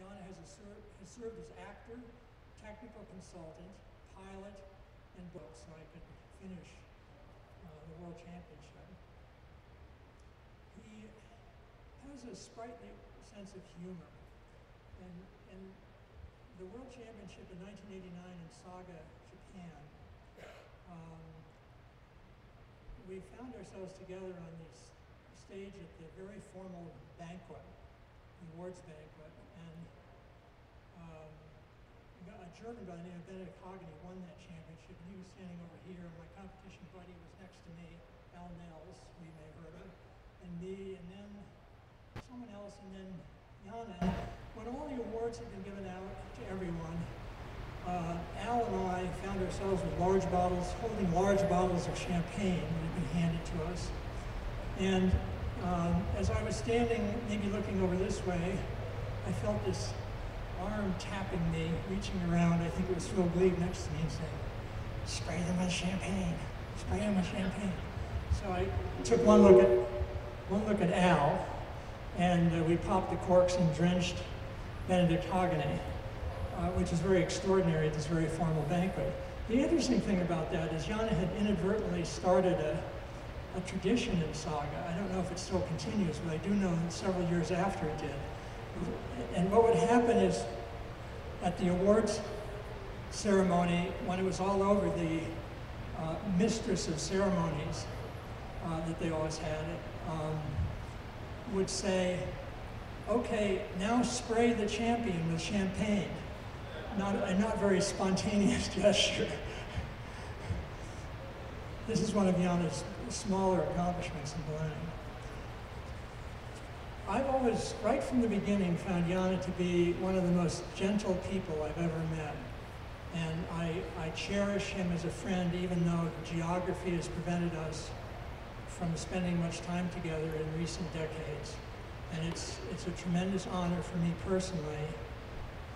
Jana has served as actor, technical consultant, pilot, and book, so I could finish the World Championship. He has a sprightly sense of humor, and the World Championship in 1989 in Saga, Japan, we found ourselves together on this stage at the very formal banquet, the awards banquet, and a German by the name of Benedict Hagen won that championship, and he was standing over here, and my competition buddy was next to me, Al Nels, we may have heard of, and me, and then someone else, and then Jana. When all the awards had been given out to everyone, Al and I found ourselves with large bottles, holding large bottles of champagne that had been handed to us. And as I was standing, maybe looking over this way, I felt this arm tapping me, reaching around. I think it was Phil Glebe next to me and saying, "Spray them with champagne, spray them with champagne." So I took one look at Al, and we popped the corks and drenched Benedict Hagen, which is very extraordinary at this very formal banquet. The interesting thing about that is Jana had inadvertently started a tradition in Saga. I don't know if it still continues, but I do know that several years after it did. And what would happen is, at the awards ceremony, when it was all over, the mistress of ceremonies that they always had would say, "Okay, now spray the champion with champagne." A not very spontaneous gesture. This is one of Jana's smaller accomplishments in ballooning. I've always, right from the beginning, found Jana to be one of the most gentle people I've ever met. And I cherish him as a friend, even though geography has prevented us from spending much time together in recent decades. And it's a tremendous honor for me personally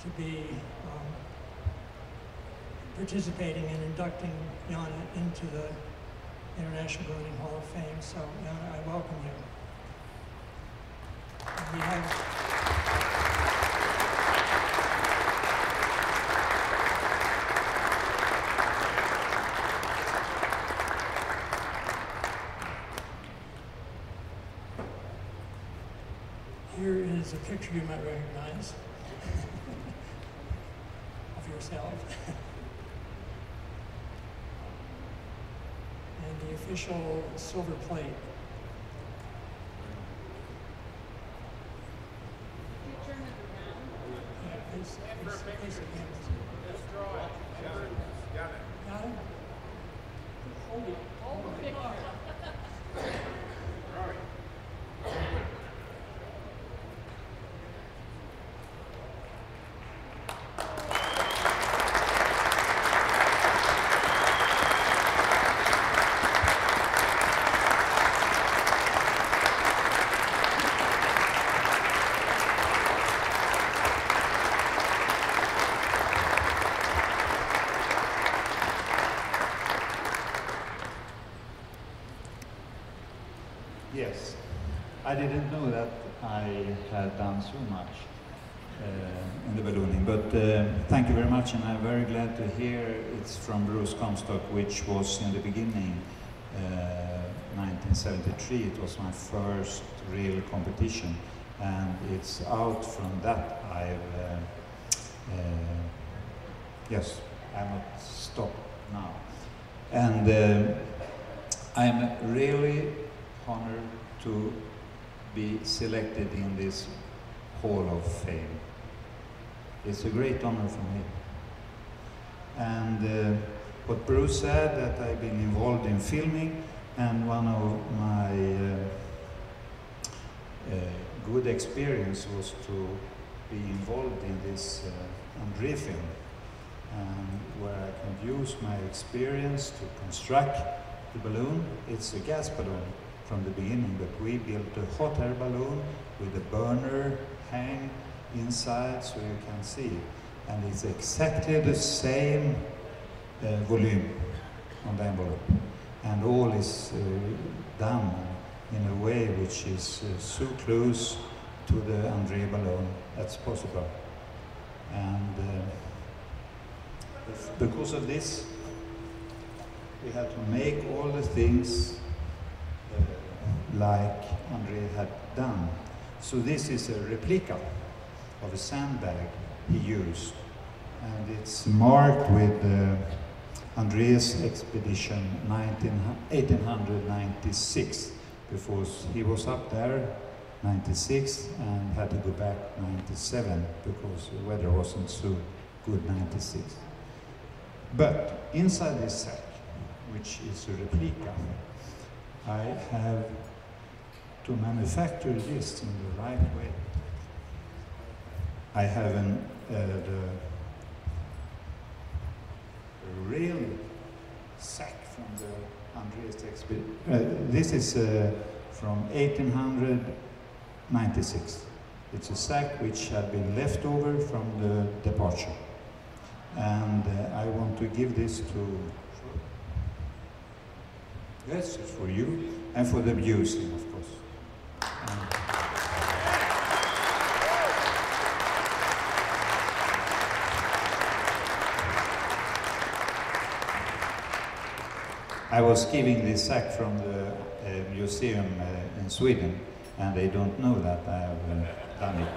to be participating and inducting Jana into the International Ballooning Hall of Fame. So Jana, I welcome you. We have here is a picture you might recognize of yourself. And the official silver plate. Face again. Let's draw it. Got it. Got it? Hold it. Hold the picture. All right. Yes, I didn't know that I had done so much in the ballooning, but thank you very much, and I'm very glad to hear it's from Bruce Comstock, which was in the beginning, 1973. It was my first real competition, and it's out from that yes, I'm not stopped now. And I'm really honored to be selected in this Hall of Fame. It's a great honor for me. And what Bruce said, that I've been involved in filming, and one of my good experience was to be involved in this André film, where I can use my experience to construct the balloon. It's a gas balloon from the beginning, but we built a hot air balloon with a burner hang inside so you can see. And it's exactly the same volume on the envelope. And all is done in a way which is so close to the André balloon as possible. And because of this, we had to make all the things like Andre had done. So this is a replica of a sandbag he used, and it's marked with Andre's expedition 1896, because he was up there 96 and had to go back 97 because the weather wasn't so good 96. But inside this sack, which is a replica, I have to manufacture this in the right way. I have the real sack from the Andreas expedition. This is from 1896. It's a sack which had been left over from the departure. And I want to give this to, yes, it's for you and for the museum, of course. I was giving this sack from the museum in Sweden, and they don't know that I have done it.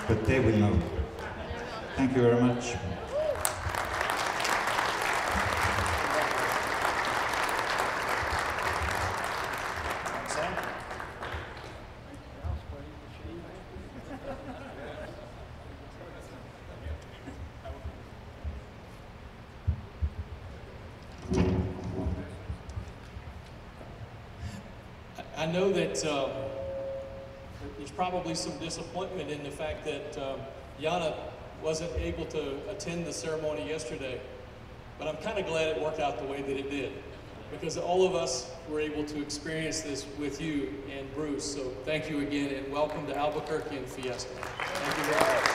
But they will know. Thank you very much. I know that there's probably some disappointment in the fact that Jana wasn't able to attend the ceremony yesterday, but I'm kind of glad it worked out the way that it did, because all of us were able to experience this with you and Bruce. So thank you again, and welcome to Albuquerque and Fiesta. Thank you very much.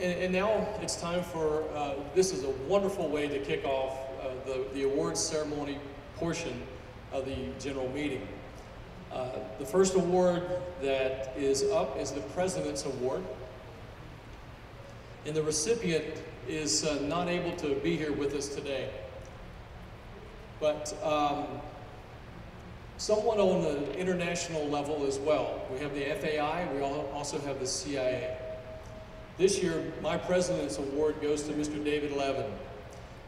And now it's time for, this is a wonderful way to kick off the awards ceremony portion of the general meeting. The first award that is up is the President's Award. And the recipient is not able to be here with us today. But someone on the international level as well. We have the FAI, we also have the CIA. This year, my President's Award goes to Mr. David Levin.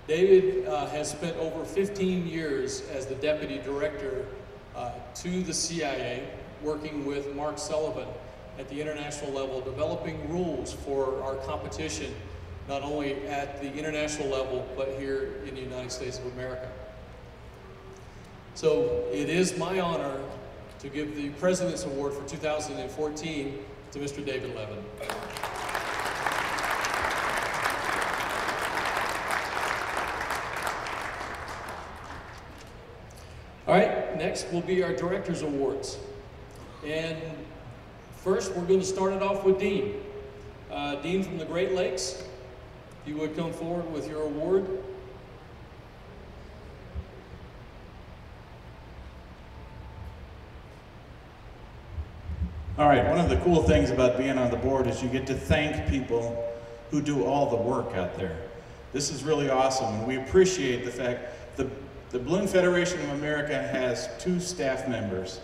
David has spent over 15 years as the Deputy Director to the CIA, working with Mark Sullivan at the international level, developing rules for our competition, not only at the international level, but here in the United States of America. So it is my honor to give the President's Award for 2014 to Mr. David Levin. All right, next will be our Director's Awards. And first, we're going to start it off with Dean. Dean from the Great Lakes, if you would come forward with your award. All right, one of the cool things about being on the board is you get to thank people who do all the work out there. This is really awesome, and we appreciate the fact the Balloon Federation of America has 2 staff members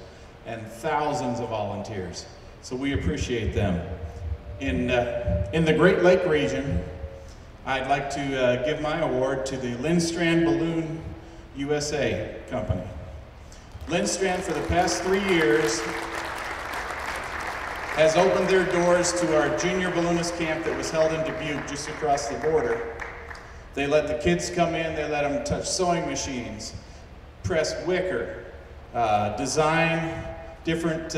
and thousands of volunteers, so we appreciate them. In the Great Lake region, I'd like to give my award to the Lindstrand Balloon USA Company. Lindstrand, for the past 3 years, has opened their doors to our junior balloonist camp that was held in Dubuque, just across the border. They let the kids come in, they let them touch sewing machines, press wicker, design different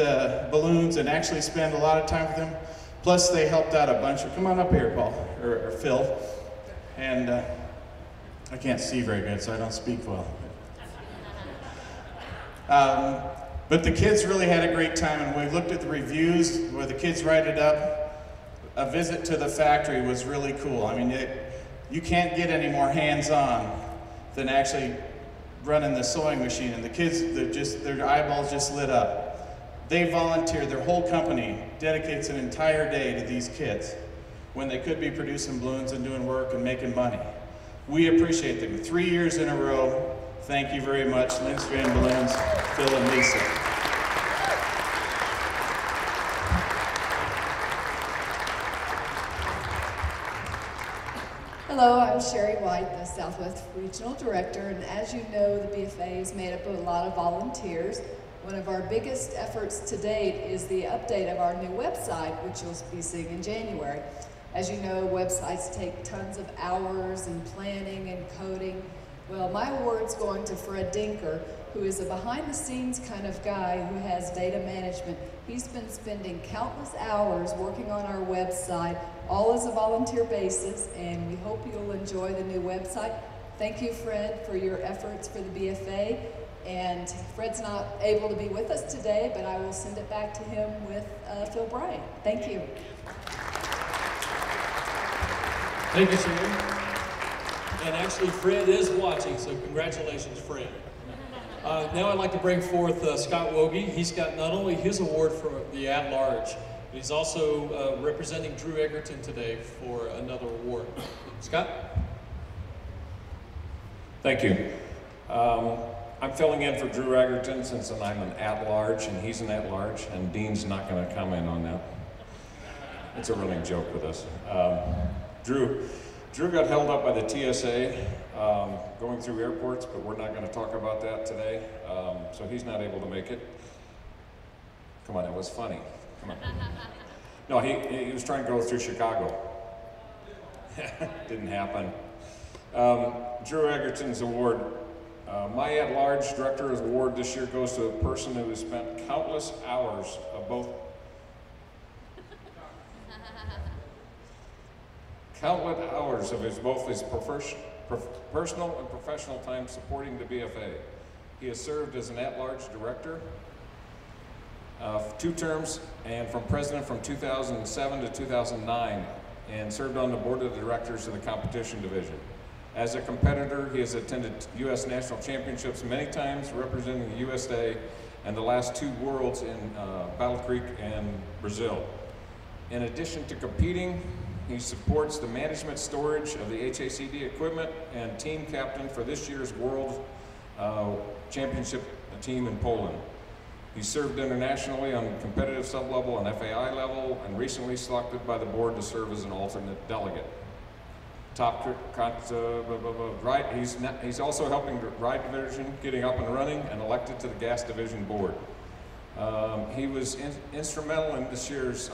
balloons, and actually spend a lot of time with them. Plus they helped out a bunch of, come on up here, Paul, or Phil. And I can't see very good, so I don't speak well. But the kids really had a great time, and we looked at the reviews where the kids write it up. A visit to the factory was really cool. I mean, you can't get any more hands-on than actually running the sewing machine, and the kids, their eyeballs just lit up. They volunteer, their whole company dedicates an entire day to these kids when they could be producing balloons and doing work and making money. We appreciate them. 3 years in a row, thank you very much, Lindstrand Balloons, Phil and Lisa. Hello, I'm Sherry White, the Southwest Regional Director, and as you know, the BFA is made up of a lot of volunteers. One of our biggest efforts to date is the update of our new website, which you'll be seeing in January. As you know, websites take tons of hours and planning and coding. Well, my award's going to Fred Dinker, who is a behind-the-scenes kind of guy who has data management. He's been spending countless hours working on our website, all as a volunteer basis, and we hope you'll enjoy the new website. Thank you, Fred, for your efforts for the BFA. And Fred's not able to be with us today, but I will send it back to him with Phil Bryant. Thank you. Thank you, Sherry. And actually, Fred is watching, so congratulations, Fred. Now I'd like to bring forth Scott Woge. He's got not only his award for the at-large, but he's also representing Drew Egerton today for another award. Scott? Thank you. I'm filling in for Drew Egerton since I'm an at-large and he's an at-large, and Dean's not going to comment on that. It's a running joke with us. Drew got held up by the TSA going through airports, but we're not going to talk about that today. So he's not able to make it. Come on, it was funny. Come on. No, he was trying to go through Chicago. Didn't happen. Drew Egerton's award. My at-large director's award this year goes to a person who has spent countless hours of both both his personal and professional time supporting the BFA. He has served as an at-large director 2 terms, and from president from 2007 to 2009, and served on the board of directors of the competition division. As a competitor, he has attended U.S. national championships many times, representing the USA and the last 2 worlds in Battle Creek and Brazil. In addition to competing, he supports the management storage of the HACD equipment and team captain for this year's World Championship team in Poland. He served internationally on competitive sub-level and FAI level, and recently selected by the board to serve as an alternate delegate. He's also helping the ride division getting up and running, and elected to the gas division board. He was instrumental in this year's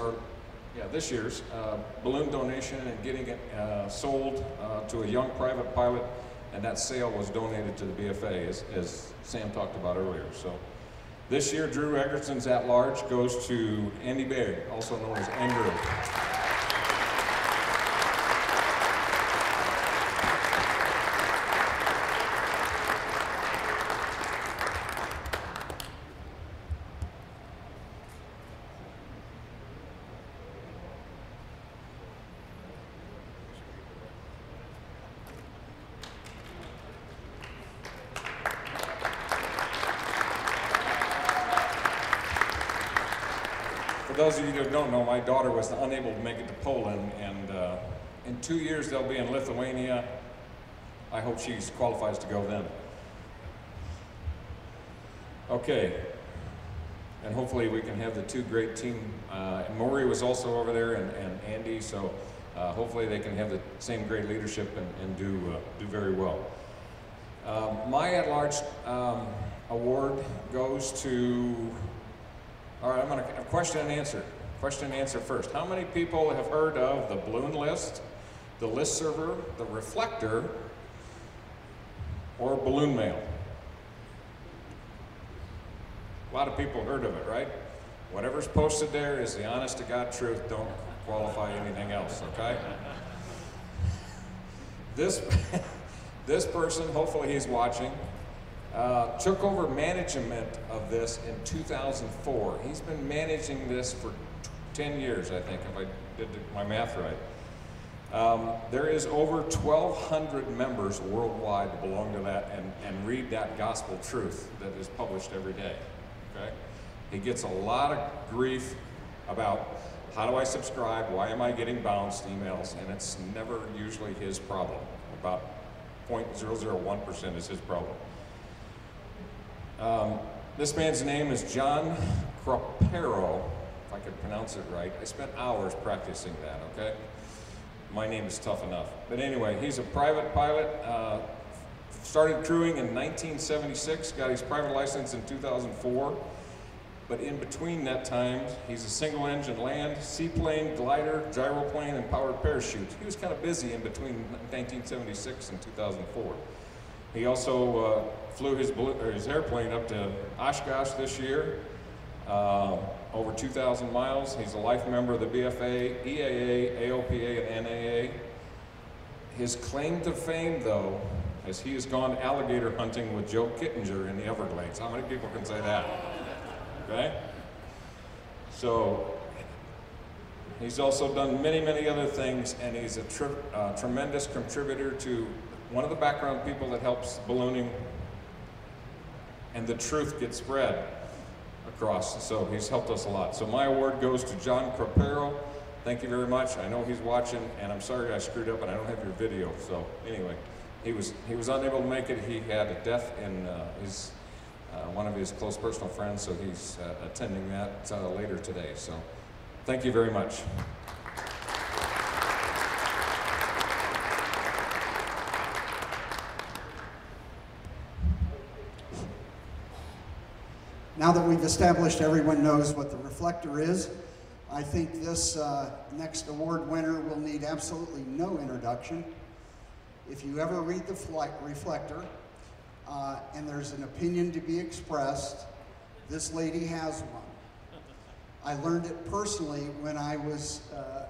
balloon donation and getting it sold to a young private pilot, and that sale was donated to the BFA, as Sam talked about earlier. So this year, Drew Egerton's at-large goes to Andy Baird, also known as Andrew. For those of you that don't know, my daughter was unable to make it to Poland, and in 2 years they'll be in Lithuania. I hope she qualifies to go then. Okay, and hopefully we can have the 2 great team. And Maury was also over there, and Andy, so hopefully they can have the same great leadership and do very well. My at-large award goes to, all right, I'm going to have question and answer. Question and answer first. How many people have heard of the balloon list, the list server, the reflector, or balloon mail? A lot of people heard of it, right? Whatever's posted there is the honest to God truth. Don't qualify anything else, okay? This person, hopefully he's watching, took over management of this in 2004. He's been managing this for 10 years, I think, if I did my math right. There is over 1,200 members worldwide that belong to that and read that gospel truth that is published every day, okay? He gets a lot of grief about how do I subscribe, why am I getting bounced emails, and it's never usually his problem. About 0.001% is his problem. This man's name is John Cropero, if I could pronounce it right. I spent hours practicing that, okay? My name is tough enough. But anyway, he's a private pilot, started crewing in 1976, got his private license in 2004. But in between that time, he's a single engine land, seaplane, glider, gyroplane, and powered parachute. He was kind of busy in between 1976 and 2004. He also flew his airplane up to Oshkosh this year, over 2,000 miles. He's a life member of the BFA, EAA, AOPA, and NAA. His claim to fame, though, is he has gone alligator hunting with Joe Kittinger in the Everglades. How many people can say that? Okay? So, he's also done many, many other things, and he's a tremendous contributor to one of the background people that helps ballooning and the truth get spread across. So he's helped us a lot. So my award goes to John Cropero. Thank you very much. I know he's watching, and I'm sorry I screwed up and I don't have your video. So anyway, he was unable to make it. He had a death in one of his close personal friends, so he's attending that later today. So thank you very much. Now that we've established everyone knows what the reflector is, I think this next award winner will need absolutely no introduction. If you ever read the reflector and there's an opinion to be expressed, this lady has one. I learned it personally when I was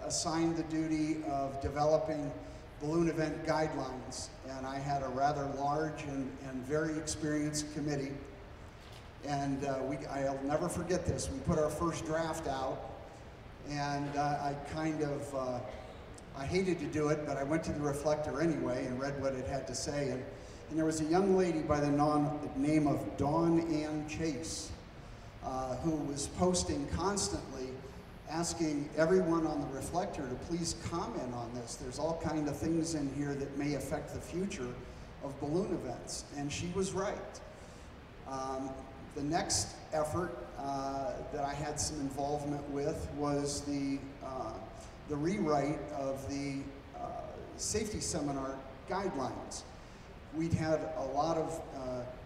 assigned the duty of developing balloon event guidelines, and I had a rather large and very experienced committee. And I'll never forget this. We put our first draft out, and I hated to do it, but I went to the reflector anyway and read what it had to say. And there was a young lady by the name of Dawn Ann Chase, who was posting constantly, asking everyone on the reflector to please comment on this. There's all kinds of things in here that may affect the future of balloon events, and she was right. The next effort that I had some involvement with was the rewrite of the safety seminar guidelines. We'd had a lot of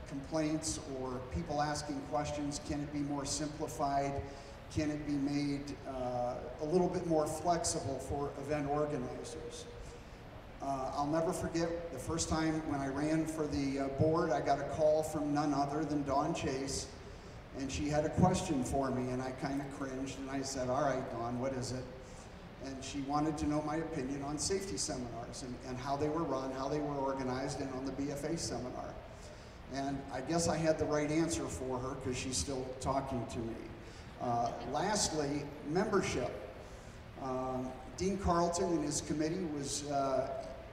complaints or people asking questions. Can it be more simplified? Can it be made a little bit more flexible for event organizers? I'll never forget the first time when I ran for the board, I got a call from none other than Dawn Chase, and she had a question for me, and I kind of cringed, and I said, all right, Dawn, what is it? And she wanted to know my opinion on safety seminars and how they were run, how they were organized, and on the BFA seminar. And I guess I had the right answer for her because she's still talking to me. Lastly, membership. Dean Carlton and his committee was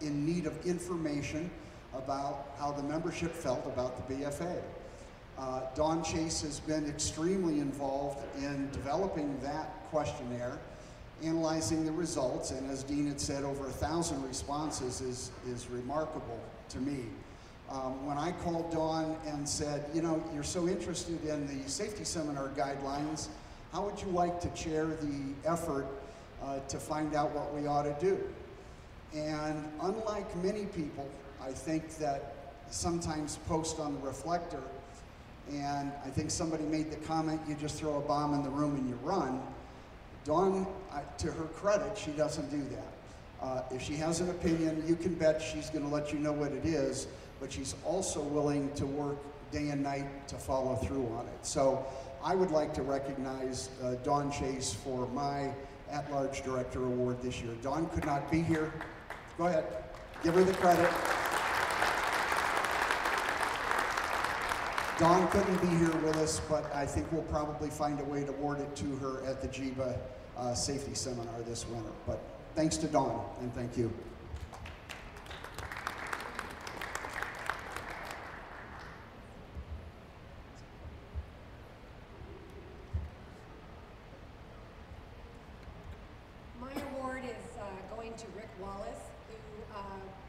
in need of information about how the membership felt about the BFA. Dawn Chase has been extremely involved in developing that questionnaire, analyzing the results, and as Dean had said, over 1,000 responses is remarkable to me. When I called Dawn and said, you know, you're so interested in the safety seminar guidelines, how would you like to chair the effort to find out what we ought to do? And unlike many people, I think that sometimes post on the reflector, and I think somebody made the comment, you just throw a bomb in the room and you run. Dawn, to her credit, she doesn't do that. If she has an opinion, you can bet she's going to let you know what it is, but she's also willing to work day and night to follow through on it. So I would like to recognize Dawn Chase for my at-large director award this year. Dawn could not be here. Go ahead, give her the credit. Dawn couldn't be here with us, but I think we'll probably find a way to award it to her at the GBA safety seminar this winter. But Thanks to Dawn, and thank you. My award is going to Rick Wallace, who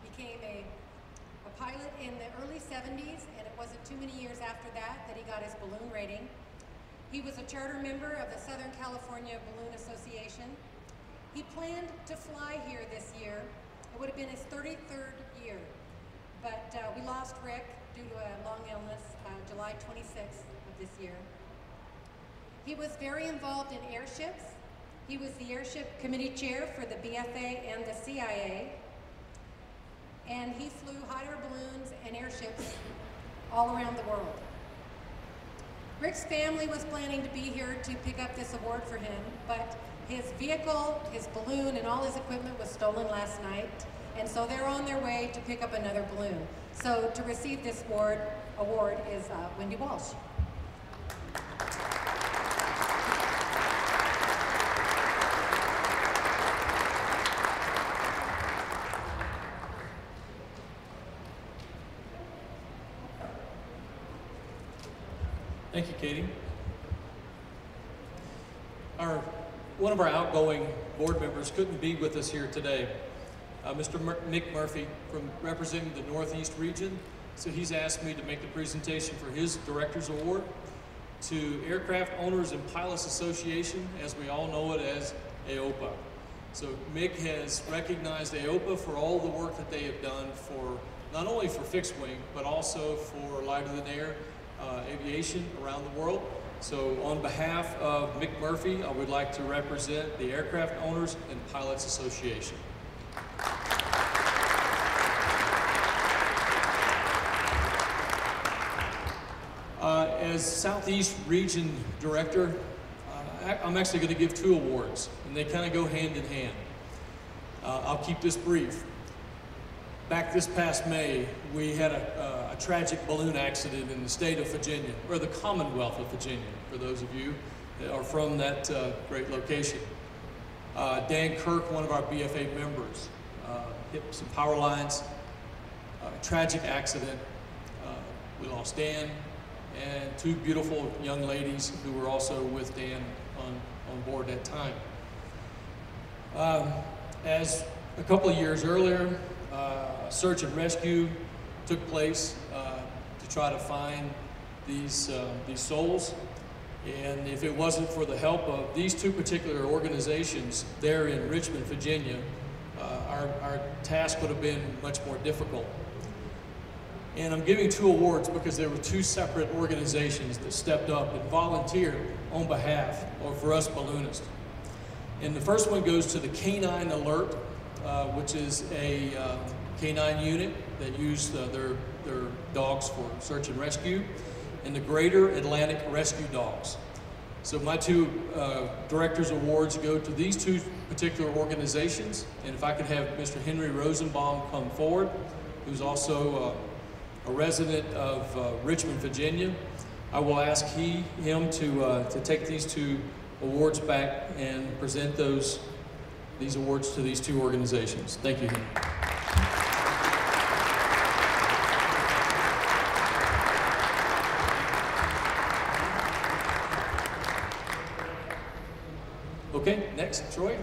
became a pilot in the early 70s, and it wasn't too many years after that he got his balloon rating. He was a charter member of the Southern California Balloon Association. He planned to fly here this year. It would have been his 33rd year, but we lost Rick due to a long illness July 26th of this year. He was very involved in airships. He was the airship committee chair for the BFA and the CIA, and he flew hot air balloons and airships all around the world. Rick's family was planning to be here to pick up this award for him, but his vehicle, his balloon, and all his equipment was stolen last night, and so they're on their way to pick up another balloon. So to receive this award is Wendy Walsh. Thank you, Katie. One of our outgoing board members couldn't be with us here today, Mr. Nick Murphy, from representing the Northeast region. So he's asked me to make the presentation for his Director's Award to Aircraft Owners and Pilots Association, as we all know it as AOPA. So Mick has recognized AOPA for all the work that they have done for, not only for fixed wing, but also for lighter than air aviation around the world. So on behalf of Mick Murphy, I would like to represent the Aircraft Owners and Pilots Association. As Southeast Region Director, I'm actually going to give two awards, and they kind of go hand in hand. I'll keep this brief. Back this past May, we had a tragic balloon accident in the state of Virginia, or the Commonwealth of Virginia, for those of you that are from that great location. Dan Kirk, one of our BFA members, hit some power lines, tragic accident. We lost Dan and two beautiful young ladies who were also with Dan on board that time. As a couple of years earlier, search and rescue took place to try to find these souls. And if it wasn't for the help of these two particular organizations there in Richmond, Virginia, our task would have been much more difficult. And I'm giving two awards because there were two separate organizations that stepped up and volunteered on behalf or for us balloonists. And the first one goes to the Canine Alert, which is a canine unit that use their dogs for search and rescue, and the Greater Atlantic Rescue Dogs. So my two Director's Awards go to these two particular organizations, and if I could have Mr. Henry Rosenbaum come forward, who's also a resident of Richmond, Virginia, I will ask him to take these two awards back and present these awards to these two organizations. Thank you, Henry. Okay, next, Troy.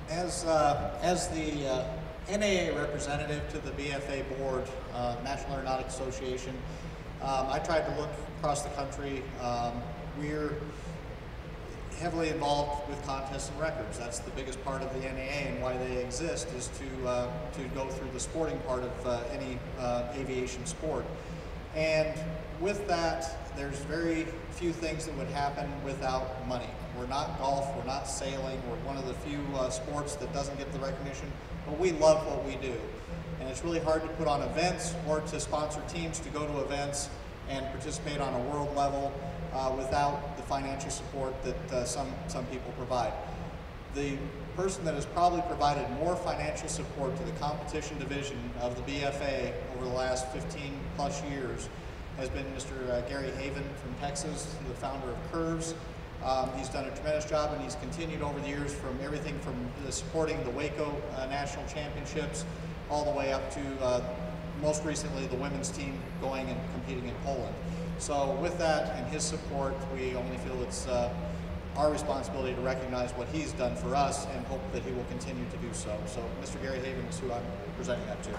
As the NAA representative to the BFA board, National Aeronautics Association, I tried to look across the country. We're heavily involved with contests and records. That's the biggest part of the NAA, and why they exist is to go through the sporting part of any aviation sport. And with that, there's very few things that would happen without money. We're not golf, we're not sailing, we're one of the few sports that doesn't get the recognition, but we love what we do. And it's really hard to put on events or to sponsor teams to go to events and participate on a world level without the financial support that some people provide. The person that has probably provided more financial support to the competition division of the BFA over the last 15 plus years has been Mr. Gary Haven from Texas, the founder of Curves. He's done a tremendous job, and he's continued over the years from everything from supporting the Waco National Championships all the way up to most recently the women's team going and competing in Poland. So with that and his support, we only feel it's our responsibility to recognize what he's done for us and hope that he will continue to do so. So Mr. Gary Haven is who I'm presenting that to.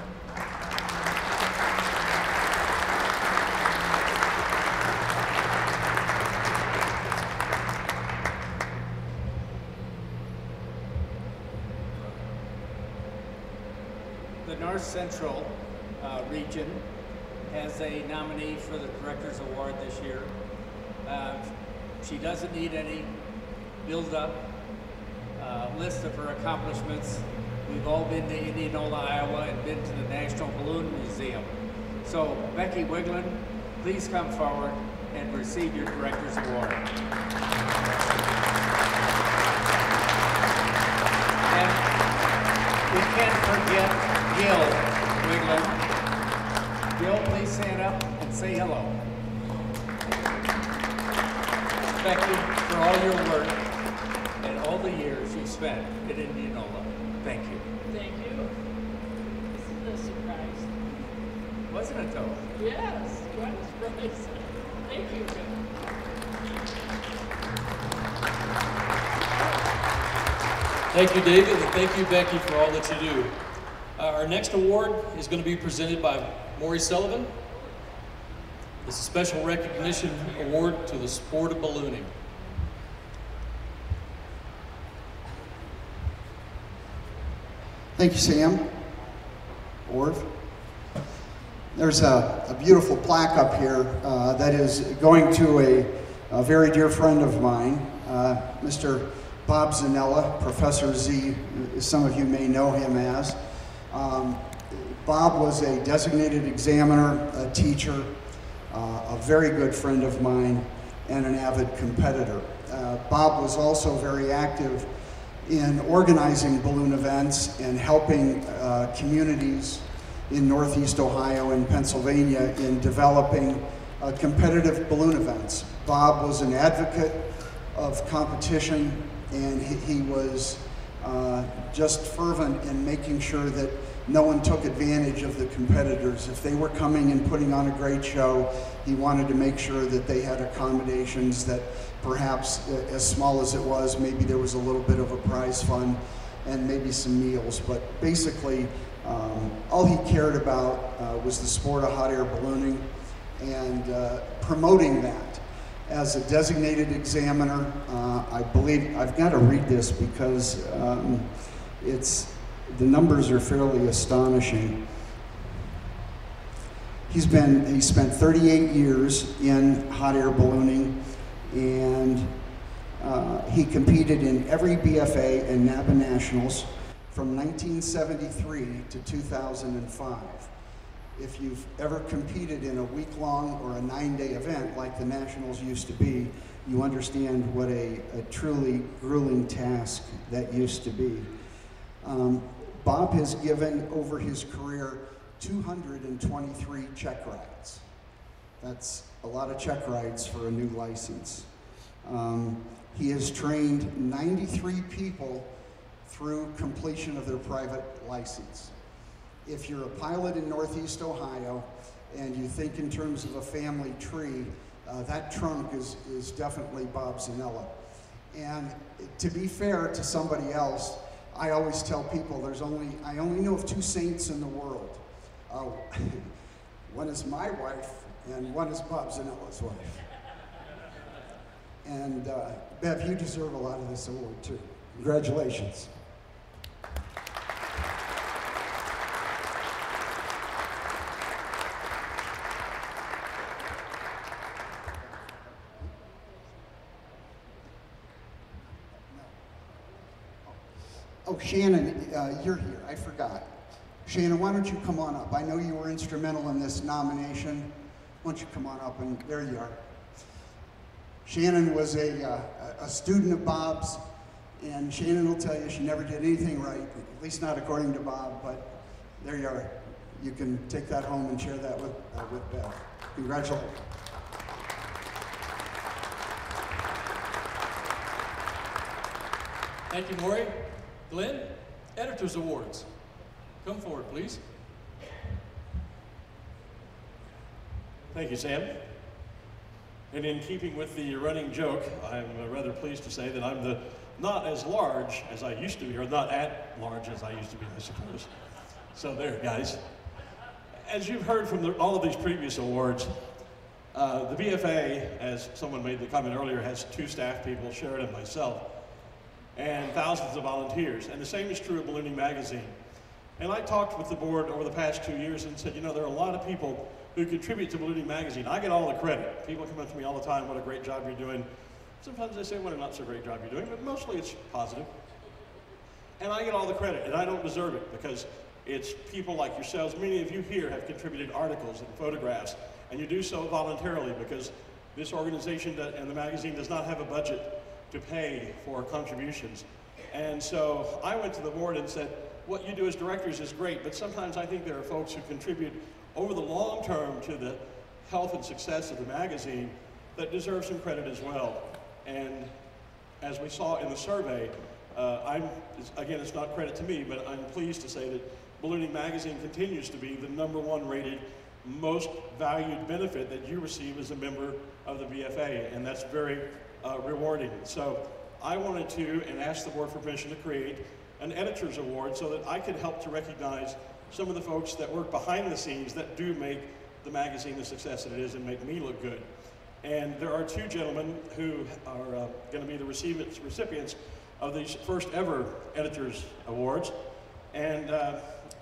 The North Central region has a nominee for the Director's Award this year. She doesn't need any build-up list of her accomplishments. We've all been to Indianola, Iowa, and been to the National Balloon Museum. So, Becky Wiglin, please come forward and receive your Director's Award. And we can't forget Gil Wiglin. Gil, please stand up and say hello. Becky, for all your work and all the years you spent at Indianola. Thank you. Thank you. This is a surprise. Wasn't it though? Yes, quite a surprise. Thank you. Thank you, David, and thank you, Becky, for all that you do. Our next award is going to be presented by Maury Sullivan. It's a special recognition award to the sport of ballooning. Thank you, Sam. Orv. There's a beautiful plaque up here that is going to a very dear friend of mine, Mr. Bob Zanella, Professor Z, some of you may know him as. Bob was a designated examiner, a teacher, a very good friend of mine, and an avid competitor. Bob was also very active in organizing balloon events and helping communities in Northeast Ohio and Pennsylvania in developing competitive balloon events. Bob was an advocate of competition, and he was just fervent in making sure that no one took advantage of the competitors. If they were coming and putting on a great show, he wanted to make sure that they had accommodations that perhaps, as small as it was, maybe there was a little bit of a prize fund and maybe some meals. But basically, all he cared about was the sport of hot air ballooning and promoting that. As a designated examiner, I believe, I've got to read this because the numbers are fairly astonishing. He spent 38 years in hot air ballooning, and he competed in every BFA and NABA Nationals from 1973 to 2005. If you've ever competed in a week-long or a 9-day event like the Nationals used to be, you understand what a truly grueling task that used to be. Bob has given over his career 223 check rides. That's a lot of check rides for a new license. He has trained 93 people through completion of their private license. If you're a pilot in Northeast Ohio and you think in terms of a family tree, that trunk is definitely Bob Zanella. And to be fair to somebody else, I always tell people I only know of 2 saints in the world. One is my wife and one is Bob Zanella's wife. And Bev, you deserve a lot of this award too. Congratulations. Oh, Shannon, you're here. I forgot. Shannon, why don't you come on up? I know you were instrumental in this nomination. Why don't you come on up, and there you are. Shannon was a student of Bob's, and Shannon will tell you she never did anything right, at least not according to Bob, but there you are. You can take that home and share that with Beth. Congratulations. Thank you, Maury. Glenn, Editors Awards. Come forward, please. Thank you, Sam. And in keeping with the running joke, I'm rather pleased to say that I'm not as large as I used to be, or not at large as I used to be, I suppose. So there, guys. As you've heard from all of these previous awards, the BFA, as someone made the comment earlier, has 2 staff people, Sharon and myself, and thousands of volunteers. And the same is true of Ballooning Magazine. And I talked with the board over the past 2 years and said, you know, there are a lot of people who contribute to Ballooning Magazine. I get all the credit. People come up to me all the time, what a great job you're doing. Sometimes they say, what a not so great job you're doing, but mostly it's positive. And I get all the credit, and I don't deserve it, because it's people like yourselves. Many of you here have contributed articles and photographs, and you do so voluntarily, because this organization and the magazine does not have a budget to pay for contributions. And so I went to the board and said, what you do as directors is great, but sometimes I think there are folks who contribute over the long term to the health and success of the magazine that deserve some credit as well. And as we saw in the survey, again, it's not credit to me, but I'm pleased to say that Ballooning Magazine continues to be the #1 rated, most valued benefit that you receive as a member of the BFA, and that's very rewarding. So I wanted to, and asked the board for permission to create an Editors Award so that I could help to recognize some of the folks that work behind the scenes that do make the magazine the success that it is and make me look good. And there are 2 gentlemen who are going to be the recipients of these first ever Editors Awards. And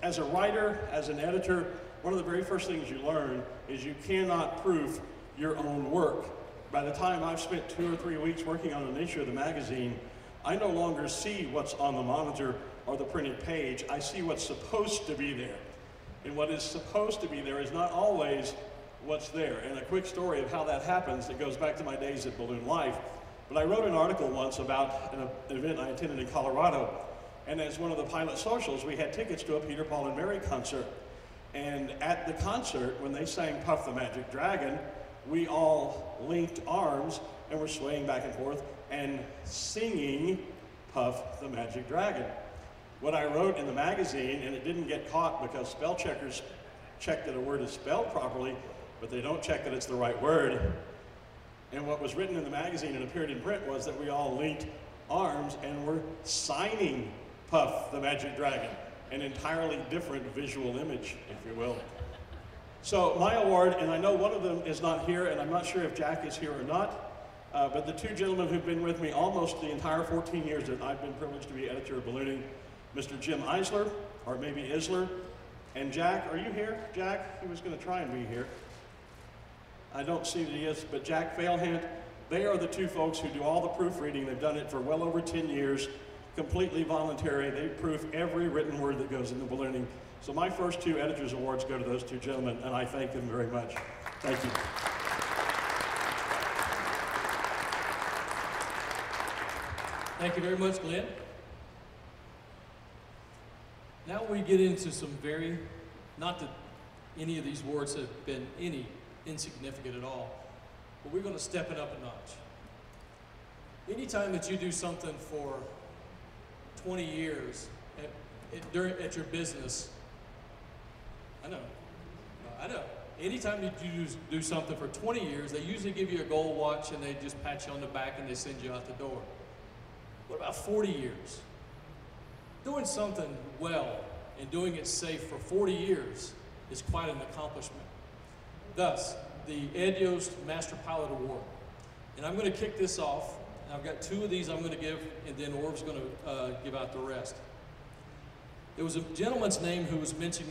as a writer, as an editor, one of the very first things you learn is you cannot proof your own work. By the time I've spent 2 or 3 weeks working on an issue of the magazine, I no longer see what's on the monitor or the printed page. I see what's supposed to be there. And what is supposed to be there is not always what's there. And a quick story of how that happens, it goes back to my days at Balloon Life. But I wrote an article once about an event I attended in Colorado. And as one of the pilot socials, we had tickets to a Peter, Paul, and Mary concert. And at the concert, when they sang Puff the Magic Dragon, we all linked arms and were swaying back and forth and singing Puff the Magic Dragon. What I wrote in the magazine, and it didn't get caught because spell checkers check that a word is spelled properly, but they don't check that it's the right word. And what was written in the magazine and appeared in print was that we all linked arms and were signing Puff the Magic Dragon, an entirely different visual image, if you will. So my award, and I know one of them is not here, and I'm not sure if Jack is here or not, but the 2 gentlemen who've been with me almost the entire 14 years that I've been privileged to be editor of Ballooning, Mr. Jim Eisler, or maybe Isler, and Jack, are you here? Jack, he was going to try and be here. I don't see that he is, but Jack Failhant, they are the 2 folks who do all the proofreading. They've done it for well over 10 years, completely voluntary. They proof every written word that goes into Ballooning. So my first 2 Editors Awards go to those 2 gentlemen, and I thank them very much. Thank you. Thank you very much, Glenn. Now we get into some very, not that any of these awards have been any insignificant at all, but we're going to step it up a notch. Anytime that you do something for 20 years at your business, I know. Anytime that you do something for 20 years, they usually give you a gold watch and they just pat you on the back and they send you out the door. What about 40 years? Doing something well and doing it safe for 40 years is quite an accomplishment. Thus, the Ed Yost Master Pilot Award. And I'm going to kick this off. I've got 2 of these I'm going to give, and then Orv's going to give out the rest. There was a gentleman's name who was mentioned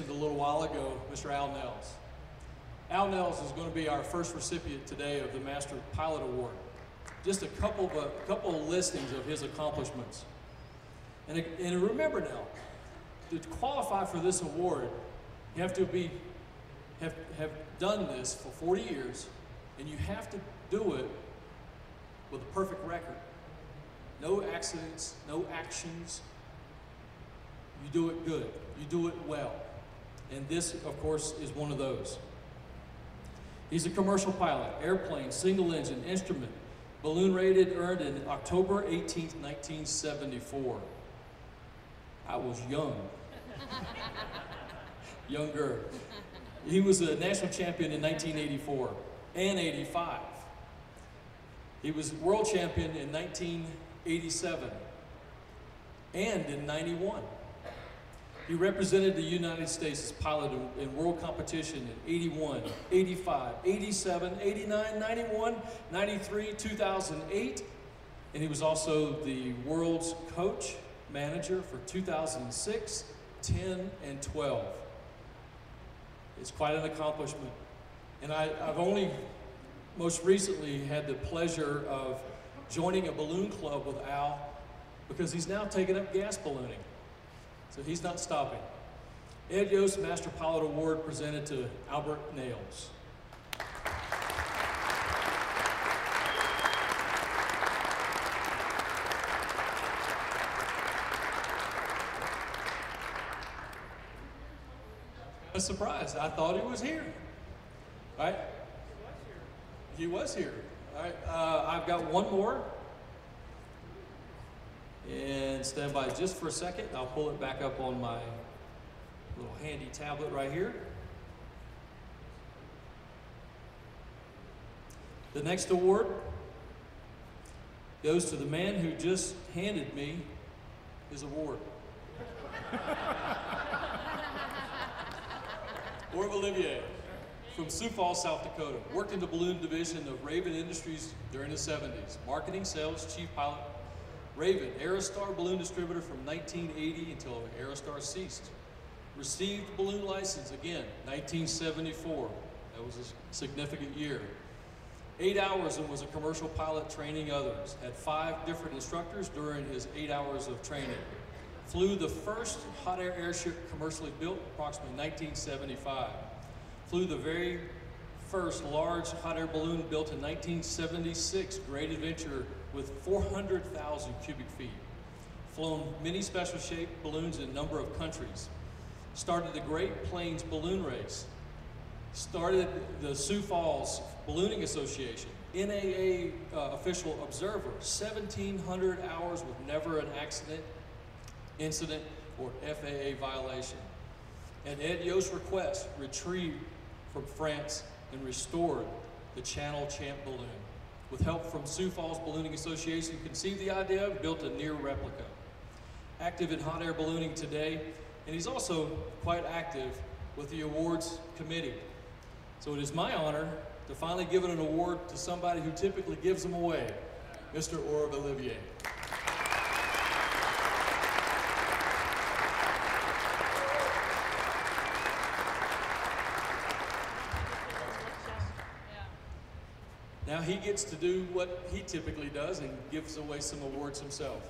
a little while ago, Mr. Al Nels. Al Nels is going to be our first recipient today of the Master Pilot Award. Just a couple of listings of his accomplishments. And remember now, to qualify for this award, you have to have done this for 40 years, and you have to do it with a perfect record. No accidents, no actions. You do it good. You do it well. And this, of course, is one of those. He's a commercial pilot, airplane, single engine, instrument, balloon rated earned in October 18th, 1974. I was young. Younger. He was a national champion in 1984 and 85. He was world champion in 1987 and in 91. He represented the United States as pilot in world competition in 81, 85, 87, 89, 91, 93, 2008, and he was also the world's coach manager for 2006, 10, and 12. It's quite an accomplishment. And I've only most recently had the pleasure of joining a balloon club with Al because he's now taken up gas ballooning. So he's not stopping. Ed Yost Master Pilot Award presented to Albert Nails. A surprise. I thought he was here. All right? He was here. All right. I've got one more. And stand by just for a second. I'll pull it back up on my little handy tablet right here. The next award goes to the man who just handed me his award. Orv Olivier from Sioux Falls, South Dakota. Worked in the balloon division of Raven Industries during the 70s. Marketing, sales, chief pilot. Raven, Aerostar balloon distributor from 1980 until Aerostar ceased. Received balloon license again, 1974. That was a significant year. 8 hours and was a commercial pilot training others. Had 5 different instructors during his 8 hours of training. Flew the first hot air airship commercially built, approximately 1975. Flew the very first large hot air balloon built in 1976, Great Adventure, with 400,000 cubic feet. Flown many special shaped balloons in a number of countries. Started the Great Plains Balloon Race. Started the Sioux Falls Ballooning Association. NAA official observer, 1,700 hours with never an accident, incident, or FAA violation. At Ed Yost's request, retrieved from France and restored the Channel Champ balloon. With help from Sioux Falls Ballooning Association, conceived the idea and built a near replica. Active in hot air ballooning today, and he's also quite active with the awards committee. So it is my honor to finally give an award to somebody who typically gives them away, Mr. Orv Olivier. Now he gets to do what he typically does and gives away some awards himself.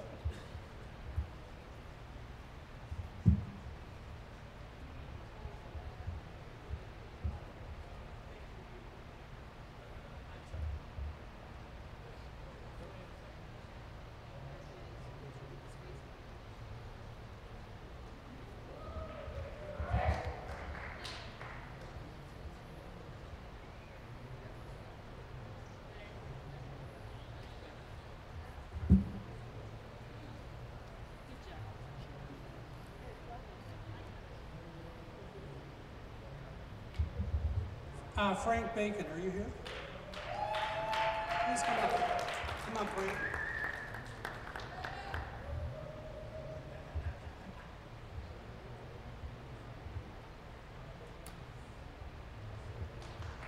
Frank Bacon, are you here? Please come up. Come on, Frank.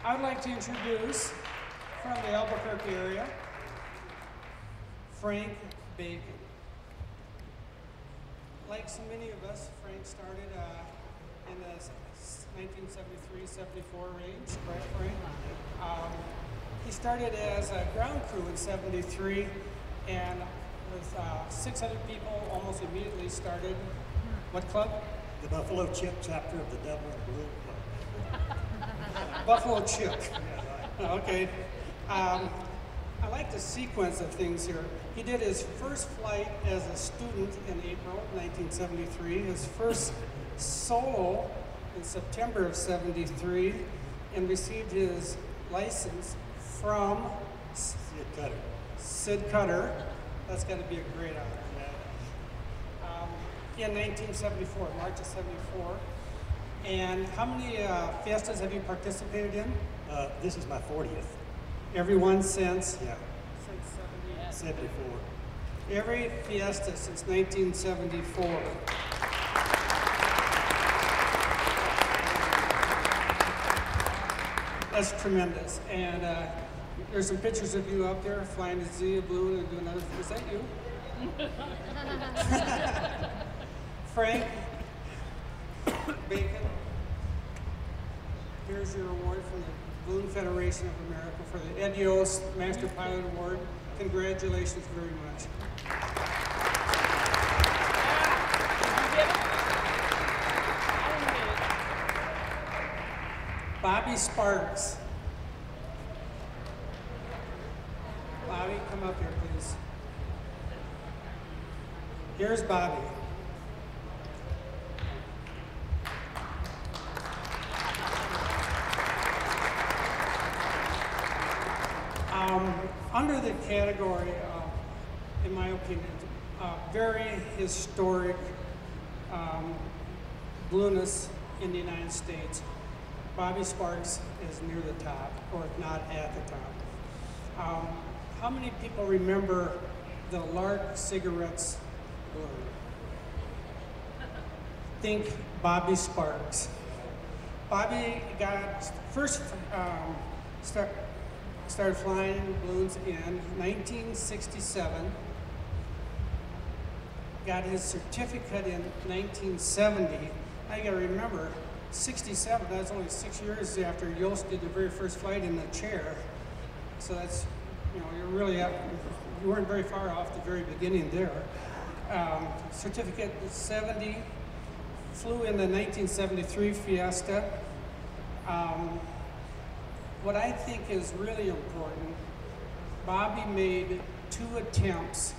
I'd like to introduce from the Albuquerque area, Frank Bacon. Like so many of us, Frank started in the 1973-74 range, right, Frank? He started as a ground crew in 73, and with 600 people, almost immediately started what club? The Buffalo Chip chapter of the Dublin Balloon Club. Buffalo Chip. Okay. I like the sequence of things here. He did his first flight as a student in April 1973, his first solo in September of 73, and received his license from Sid Cutter. That's got to be a great honor. In 1974, March of 74. And how many fiestas have you participated in? This is my 40th. Every one since? Yeah. Since 74. Every fiesta since 1974. That's tremendous. And there's some pictures of you up there flying the Zia balloon and doing other things. Is that you? Frank Bacon, here's your award from the Balloon Federation of America for the Ed Yost Master Pilot Award. Congratulations very much. Bobby Sparks. Bobby, come up here, please. Here's Bobby. Under the category of, in my opinion, very historic balloonists in the United States, Bobby Sparks is near the top, or if not at the top. How many people remember the Lark Cigarettes balloon? Think Bobby Sparks. Bobby got first started flying balloons in 1967. Got his certificate in 1970. I gotta remember, 67, that's only 6 years after Yost did the very first flight in the chair. So that's, you know, you're really up, you weren't very far off the very beginning there. Certificate 70, flew in the 1973 Fiesta. What I think is really important, Bobby made 2 attempts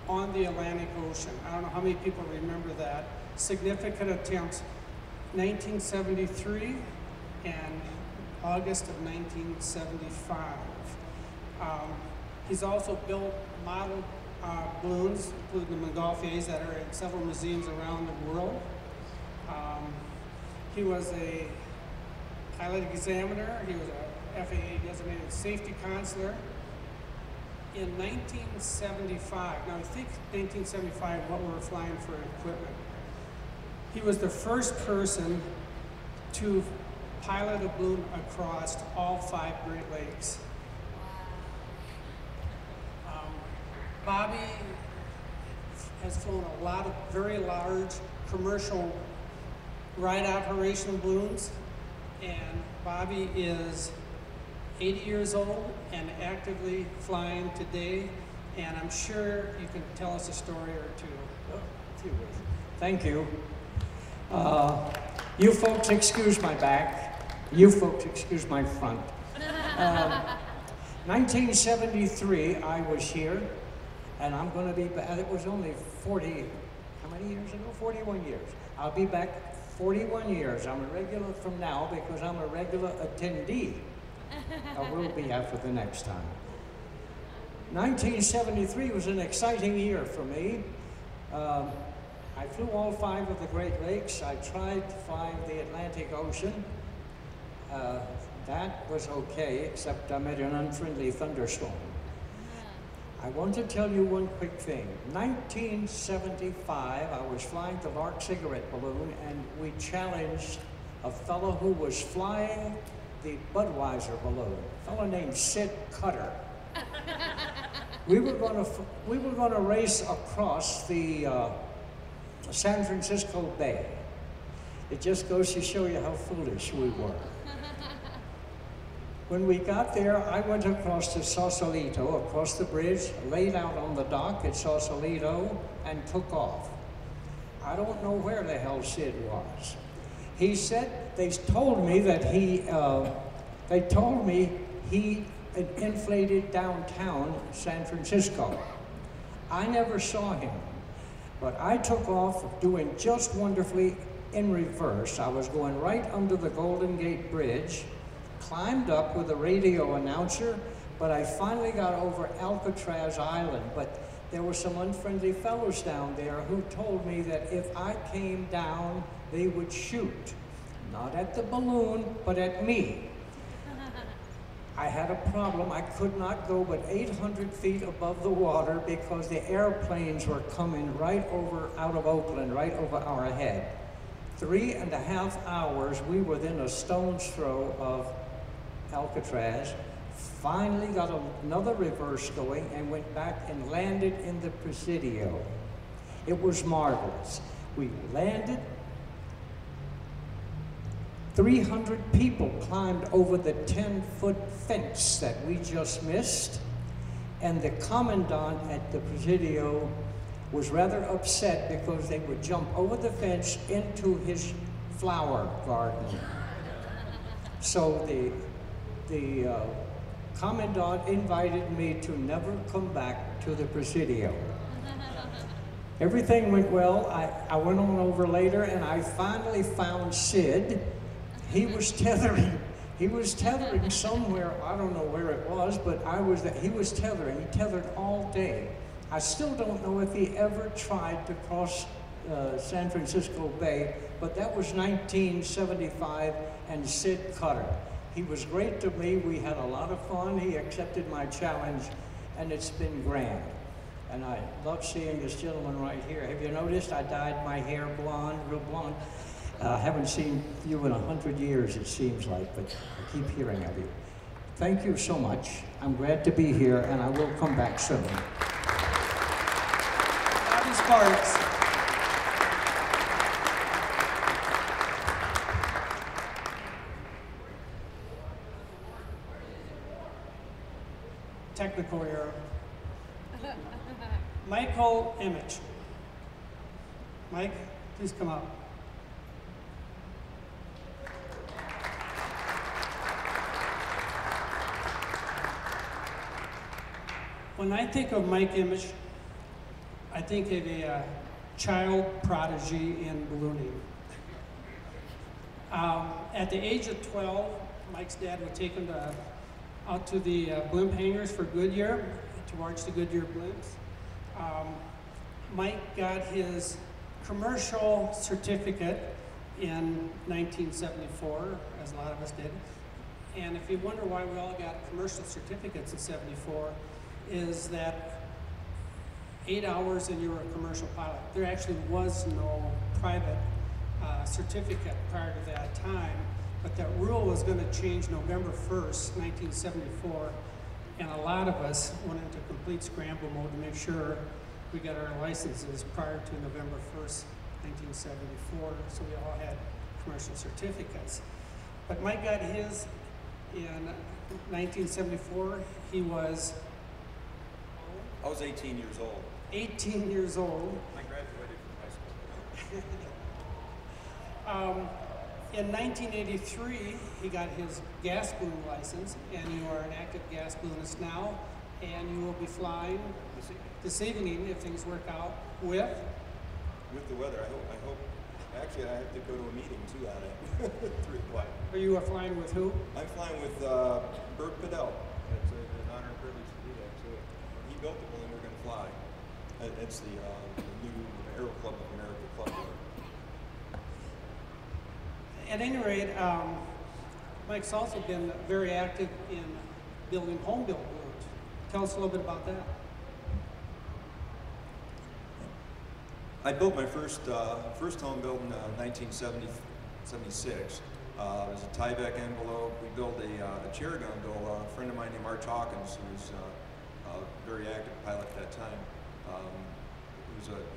on the Atlantic Ocean. I don't know how many people remember that. Significant attempts, 1973 and August of 1975. He's also built model balloons, including the Montgolfiers, that are in several museums around the world. He was a pilot examiner. He was a FAA designated safety counselor. In 1975, now I think 1975, what we were flying for equipment, he was the first person to pilot a balloon across all 5 Great Lakes. Bobby has flown a lot of very large commercial ride operation balloons, and Bobby is 80 years old and actively flying today, and I'm sure you can tell us a story or two. Oh, thank you. You folks excuse my back. You folks excuse my front. 1973, I was here, and I'm going to be back. It was only 40, how many years ago? 41 years. I'll be back 41 years. I'm a regular from now because I'm a regular attendee. I will be after the next time. 1973 was an exciting year for me. I flew all 5 of the Great Lakes. I tried flying the Atlantic Ocean. That was okay, except I met an unfriendly thunderstorm. I want to tell you one quick thing. 1975, I was flying the Lark cigarette balloon, and we challenged a fellow who was flying the Budweiser balloon, a fellow named Sid Cutter. We were going to race across the San Francisco Bay. It just goes to show you how foolish we were. When we got there, I went across to Sausalito, across the bridge, laid out on the dock at Sausalito, and took off. I don't know where the hell Sid was. He said, they told me that he inflated downtown San Francisco. I never saw him, but I took off doing just wonderfully in reverse. I was going right under the Golden Gate Bridge, climbed up with a radio announcer, but I finally got over Alcatraz Island. But there were some unfriendly fellows down there who told me that if I came down, they would shoot. Not at the balloon, but at me. I had a problem. I could not go but 800 feet above the water because the airplanes were coming right over, out of Oakland, right over our head. 3.5 hours, we were within a stone's throw of Alcatraz. Finally got another reverse going and went back and landed in the Presidio. It was marvelous. We landed. 300 people climbed over the 10-foot fence that we just missed, and the commandant at the Presidio was rather upset because they would jump over the fence into his flower garden. So the commandant invited me to never come back to the Presidio. Everything went well. I went on over later, and I finally found Sid. He was tethering somewhere, I don't know where it was, but he was tethering. He tethered all day. I still don't know if he ever tried to cross San Francisco Bay, but that was 1975, and Sid Cutter. He was great to me. We had a lot of fun. He accepted my challenge, and it's been grand. And I love seeing this gentleman right here. Have you noticed I dyed my hair blonde, real blonde? I haven't seen you in 100 years, it seems like, but I keep hearing of you. Thank you so much. I'm glad to be here, and I will come back soon. Bobby Sparks. Technical error. Michael Image. Mike, please come up. When I think of Mike Image, I think of a child prodigy in ballooning. At the age of 12, Mike's dad would take him out to the blimp hangars for Goodyear, to watch the Goodyear blimps. Mike got his commercial certificate in 1974, as a lot of us did. And if you wonder why we all got commercial certificates in '74, is that 8 hours and you were a commercial pilot. There actually was no private certificate prior to that time, but that rule was going to change November 1st, 1974, and a lot of us went into complete scramble mode to make sure we got our licenses prior to November 1st, 1974, so we all had commercial certificates. But Mike got his in 1974. He was I was 18 years old. 18 years old. I graduated from high school. In 1983, he got his gas balloon license, and you are an active gas balloonist now, and you will be flying this evening if things work out with the weather. I hope. Actually, I have to go to a meeting too at it. 3 o'clock. Are you flying with who? I'm flying with Bert Padell. It's an honor and privilege to do that. So he built the balloon we're going to fly. It's the new Aero Club of America Club. At any rate, Mike's also been very active in building home-built balloons. Tell us a little bit about that. I built my first home built in 1976. It was a Tyvek envelope. We built a chair gondola. A friend of mine named Arch Hawkins, who was a very active pilot at that time,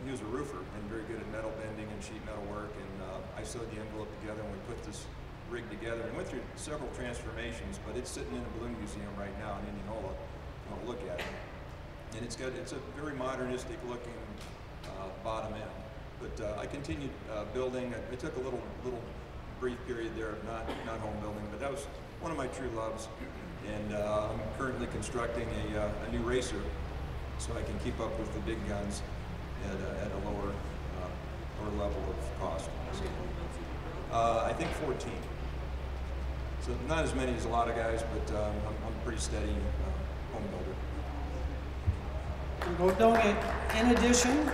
he was a roofer and very good at metal bending and sheet metal work. And I sewed the envelope together, and we put this rig together. And went through several transformations, but it's sitting in a balloon museum right now in Indianola. You want to look at it, and it's a very modernistic looking bottom end. But I continued building. It took a little brief period there of not home building, but that was one of my true loves. And I'm currently constructing a new racer, so I can keep up with the big guns at a lower level of cost. I think 14. So not as many as a lot of guys, but I'm pretty steady home builder. In addition,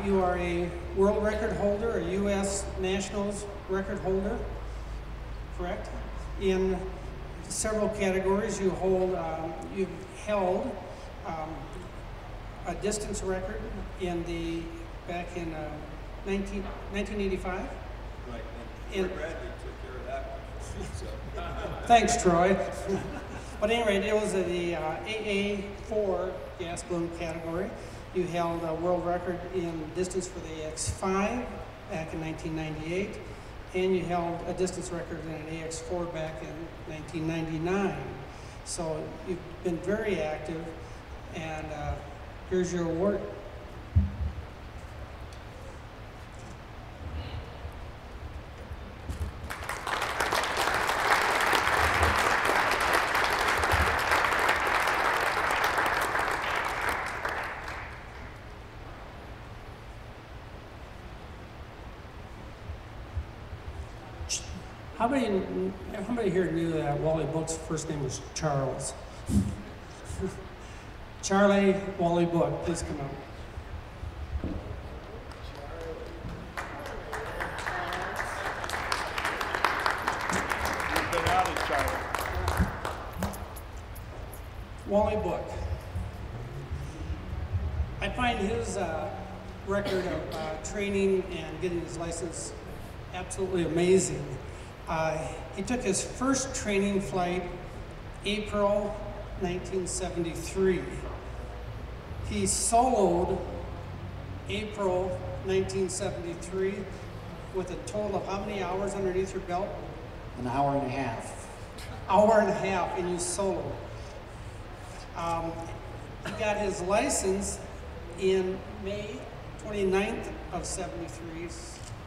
you are a world record holder, a U.S. Nationals record holder, correct? In several categories, you've held a distance record back in 1985. Right, and Bradley took care of that one. So. Thanks, Troy. But at any rate, it was the AA4 gas balloon category. You held a world record in distance for the AX5 back in 1998, and you held a distance record in an AX4 back in 1999. So you've been very active, and here's your award. How many here knew that Wally Book's first name was Charles? Charlie Wally Book, please come up. You've been out of Charlie. Wally Book. I find his record of training and getting his license absolutely amazing. He took his first training flight April 1973. He soloed April 1973 with a total of how many hours underneath your belt? An hour and a half. Hour and a half, and you soloed. He got his license in May 29th of 73,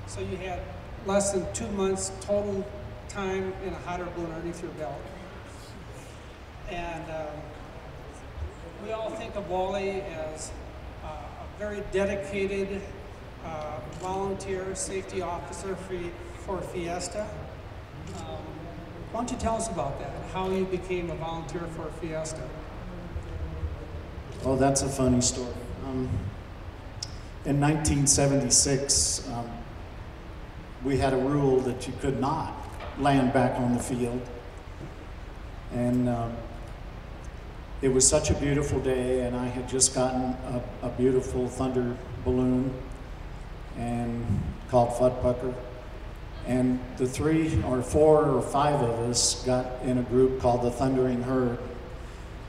so you had less than 2 months total time in a hot air balloon underneath your belt. And we all think of Wally as a very dedicated volunteer safety officer for Fiesta. Why don't you tell us about that, how you became a volunteer for Fiesta? Oh, that's a funny story. In 1976, we had a rule that you could not land back on the field. And it was such a beautiful day, and I had just gotten a beautiful Thunder balloon and called Fuddpucker. And the 3 or 4 or 5 of us got in a group called the Thundering Herd.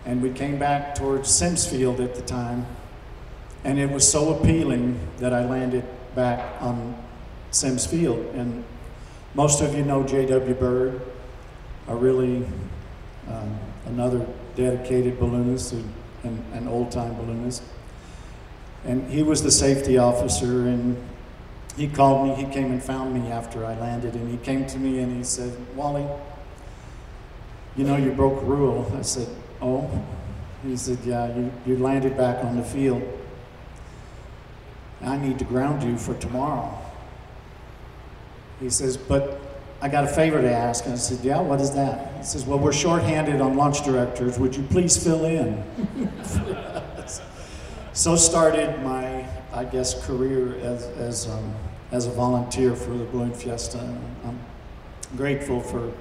And we came back towards Sims Field at the time, and it was so appealing that I landed back on Sims Field. And most of you know J.W. Bird, a really another dedicated balloonist and an old-time balloonist. And he was the safety officer, and he called me, he came and found me after I landed, and he came to me and he said, "Wally, you know you broke a rule." I said, "Oh?" He said, "Yeah, you landed back on the field. I need to ground you for tomorrow." He says, "But I got a favor to ask." And I said, "Yeah, what is that?" He says, "Well, we're shorthanded on launch directors. Would you please fill in?" So started my, I guess, career as a volunteer for the Balloon Fiesta. I'm grateful for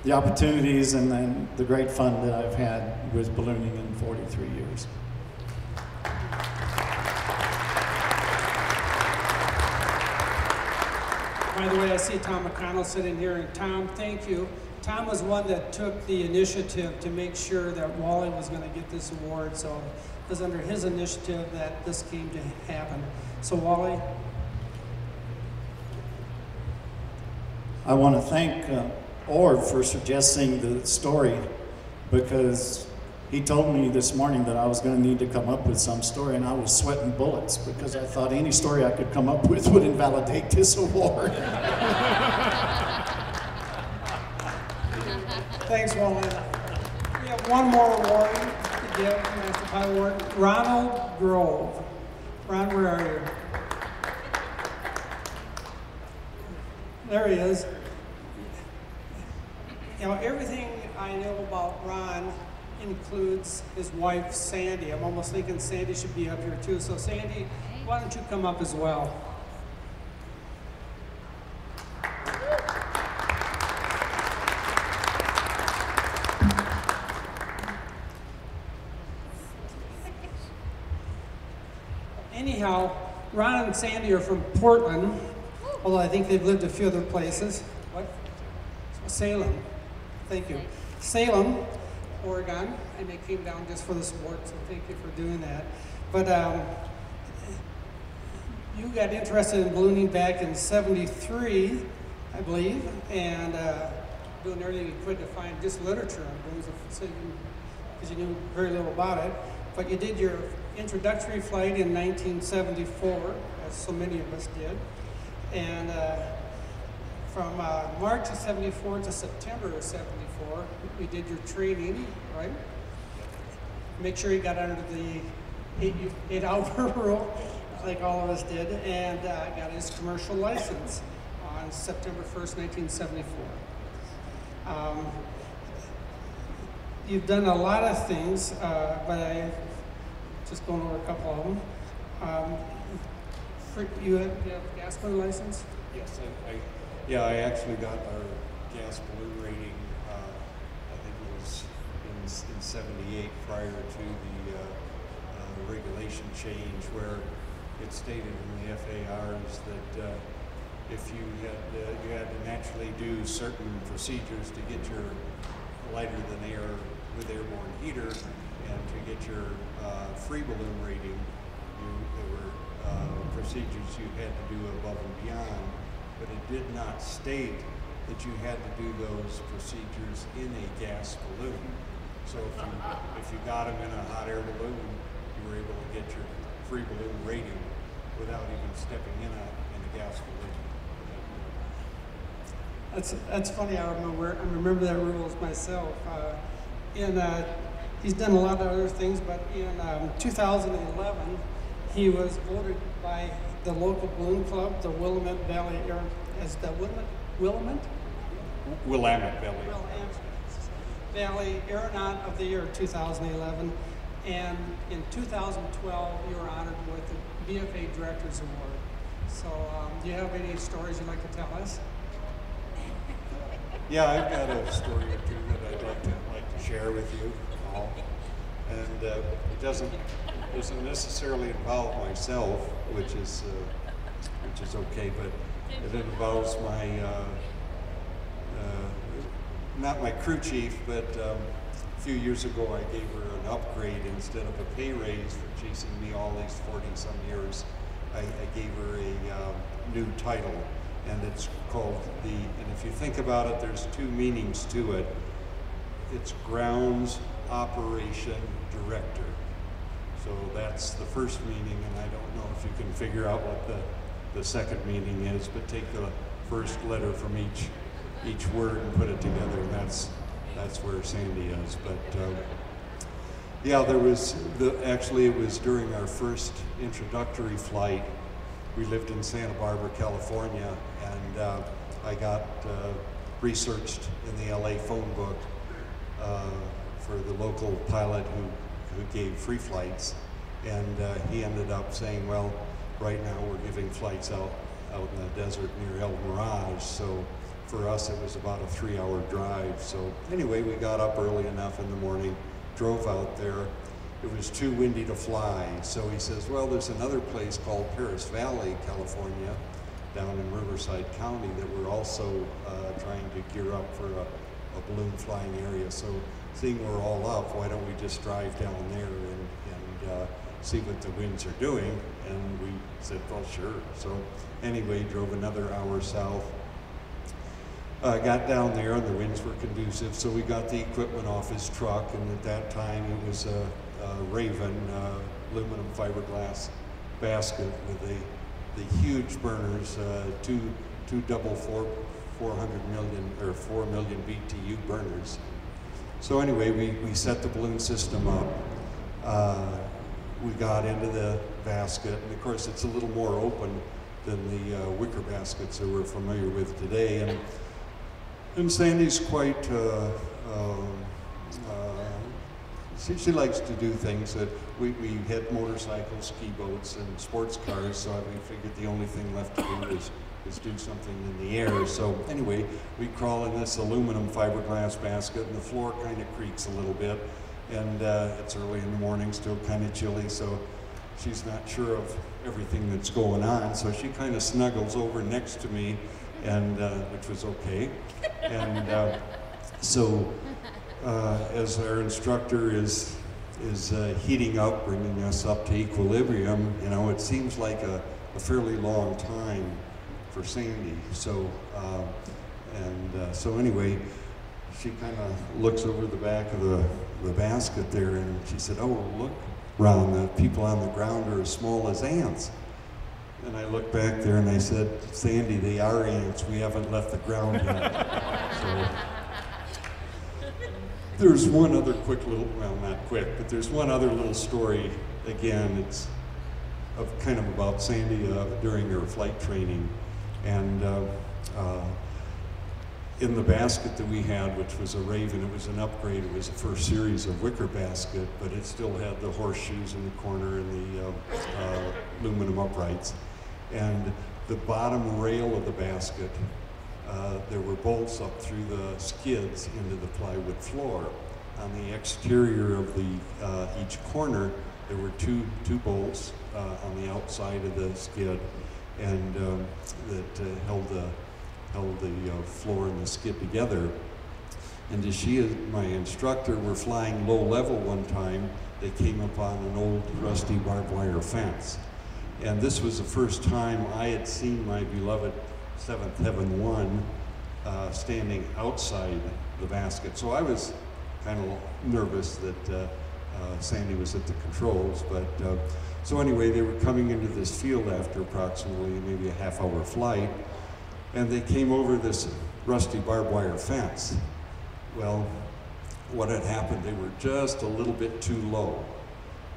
the opportunities and then the great fun that I've had with ballooning in 43 years. By the way, I see Tom McConnell sitting here, and Tom, thank you. Tom was one that took the initiative to make sure that Wally was going to get this award, so it was under his initiative that this came to happen. So Wally? I want to thank Ord for suggesting the story, because he told me this morning that I was going to need to come up with some story, and I was sweating bullets because I thought any story I could come up with would invalidate this award. Thanks, Wally. We have one more award to give, Master Pilot Award. Ronald Grove. Ron, where are you? There he is. You know, everything I know about Ron includes his wife, Sandy. I'm almost thinking Sandy should be up here too. So Sandy, why don't you come up as well? Anyhow, Ron and Sandy are from Portland, although I think they've lived a few other places. What? Salem. Thank you. Salem, Oregon, and they came down just for the sport, so thank you for doing that. But you got interested in ballooning back in '73, I believe, and doing everything you could to find just literature on balloons, because you knew very little about it. But you did your introductory flight in 1974, as so many of us did, and from March of '74 to September of '74, we did your training, right? Make sure you got under the 8-hour rule, like all of us did, and got his commercial license on September 1st, 1974. You've done a lot of things, but I just going over a couple of them. You have a gas balloon license? Yes, I actually got our gas balloon rating, I think it was in '78 prior to the regulation change, where it stated in the FARs that if you had to naturally do certain procedures to get your lighter than air with airborne heater and to get your free balloon rating, there were procedures you had to do above and beyond, but it did not state that you had to do those procedures in a gas balloon. So if you got them in a hot air balloon, you were able to get your free balloon rating without even stepping in a gas balloon. That's funny. I remember that rules myself. He's done a lot of other things, but in 2011, he was voted by the local balloon club, the Willamette Valley as the Willamette Valley Aeronaut of the Year 2011, and in 2012 you were honored with the BFA Directors Award. So, do you have any stories you'd like to tell us? Yeah, I've got a story or two that I'd like to share with you all, and it doesn't necessarily involve myself, which is okay, but it involves my not my crew chief, but a few years ago I gave her an upgrade instead of a pay raise for chasing me all these 40-some years. I gave her a new title, and it's called and if you think about it, there's two meanings to it. It's Grounds Operation Director. So that's the first meaning, and I don't know if you can figure out what the second meaning is, but take the first letter from each word and put it together, and that's where Sandy is. But yeah, actually it was during our first introductory flight. We lived in Santa Barbara, California, and I got researched in the LA phone book for the local pilot who gave free flights, and he ended up saying, well, right now we're giving flights out in the desert near El Mirage, so for us it was about a 3-hour drive. So anyway, we got up early enough in the morning, drove out there. It was too windy to fly, so he says, well, there's another place called Paris Valley, California, down in Riverside County that we're also trying to gear up for a balloon flying area. So seeing we're all up, why don't we just drive down there and see what the winds are doing? And we said, well, sure. So anyway, drove another hour south. Got down there and the winds were conducive, so we got the equipment off his truck, and at that time it was a Raven aluminum fiberglass basket with the huge burners, two double 400 million or 4 million BTU burners. So anyway, we set the balloon system up. We got into the basket, and of course it's a little more open than the wicker baskets that we're familiar with today. And And Sandy's quite, she likes to do things that we hit motorcycles, ski boats, and sports cars, so we figured the only thing left to do is do something in the air. So anyway, we crawl in this aluminum fiberglass basket, and the floor kind of creaks a little bit, and it's early in the morning, still kind of chilly, so she's not sure of everything that's going on, so she kind of snuggles over next to me, and which was okay. And so as our instructor is heating up, bringing us up to equilibrium, you know, it seems like a fairly long time for Sandy. So so anyway, she kind of looks over the back of the basket there, and she said, "Oh, look, Ron, the people on the ground are as small as ants." And I looked back there and I said, "Sandy, they are ants. We haven't left the ground yet." So there's one other quick little, well, not quick, but there's one other little story. Again, it's kind of about Sandy during her flight training. And in the basket that we had, which was a Raven, it was an upgrade. It was the first series of wicker basket, but it still had the horseshoes in the corner and the aluminum uprights. And the bottom rail of the basket, there were bolts up through the skids into the plywood floor. On the exterior of each corner, there were two bolts on the outside of the skid, and that held the floor and the skid together. And as she and my instructor were flying low level one time, they came upon an old rusty barbed wire fence. And this was the first time I had seen my beloved Seventh Heaven 1 standing outside the basket. So I was kind of nervous that Sandy was at the controls, but so anyway, they were coming into this field after approximately maybe a half-hour flight, and they came over this rusty barbed wire fence. Well, what had happened, they were just a little bit too low,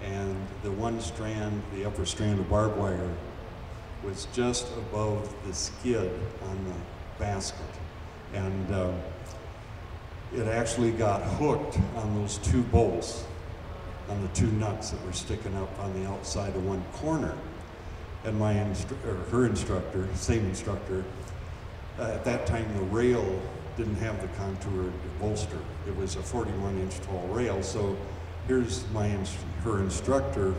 and the one strand, the upper strand of barbed wire, was just above the skid on the basket. And it actually got hooked on those two bolts, on the two nuts that were sticking up on the outside of one corner. And her instructor, same instructor, at that time the rail didn't have the contoured bolster. It was a 41-inch tall rail. So here's her instructor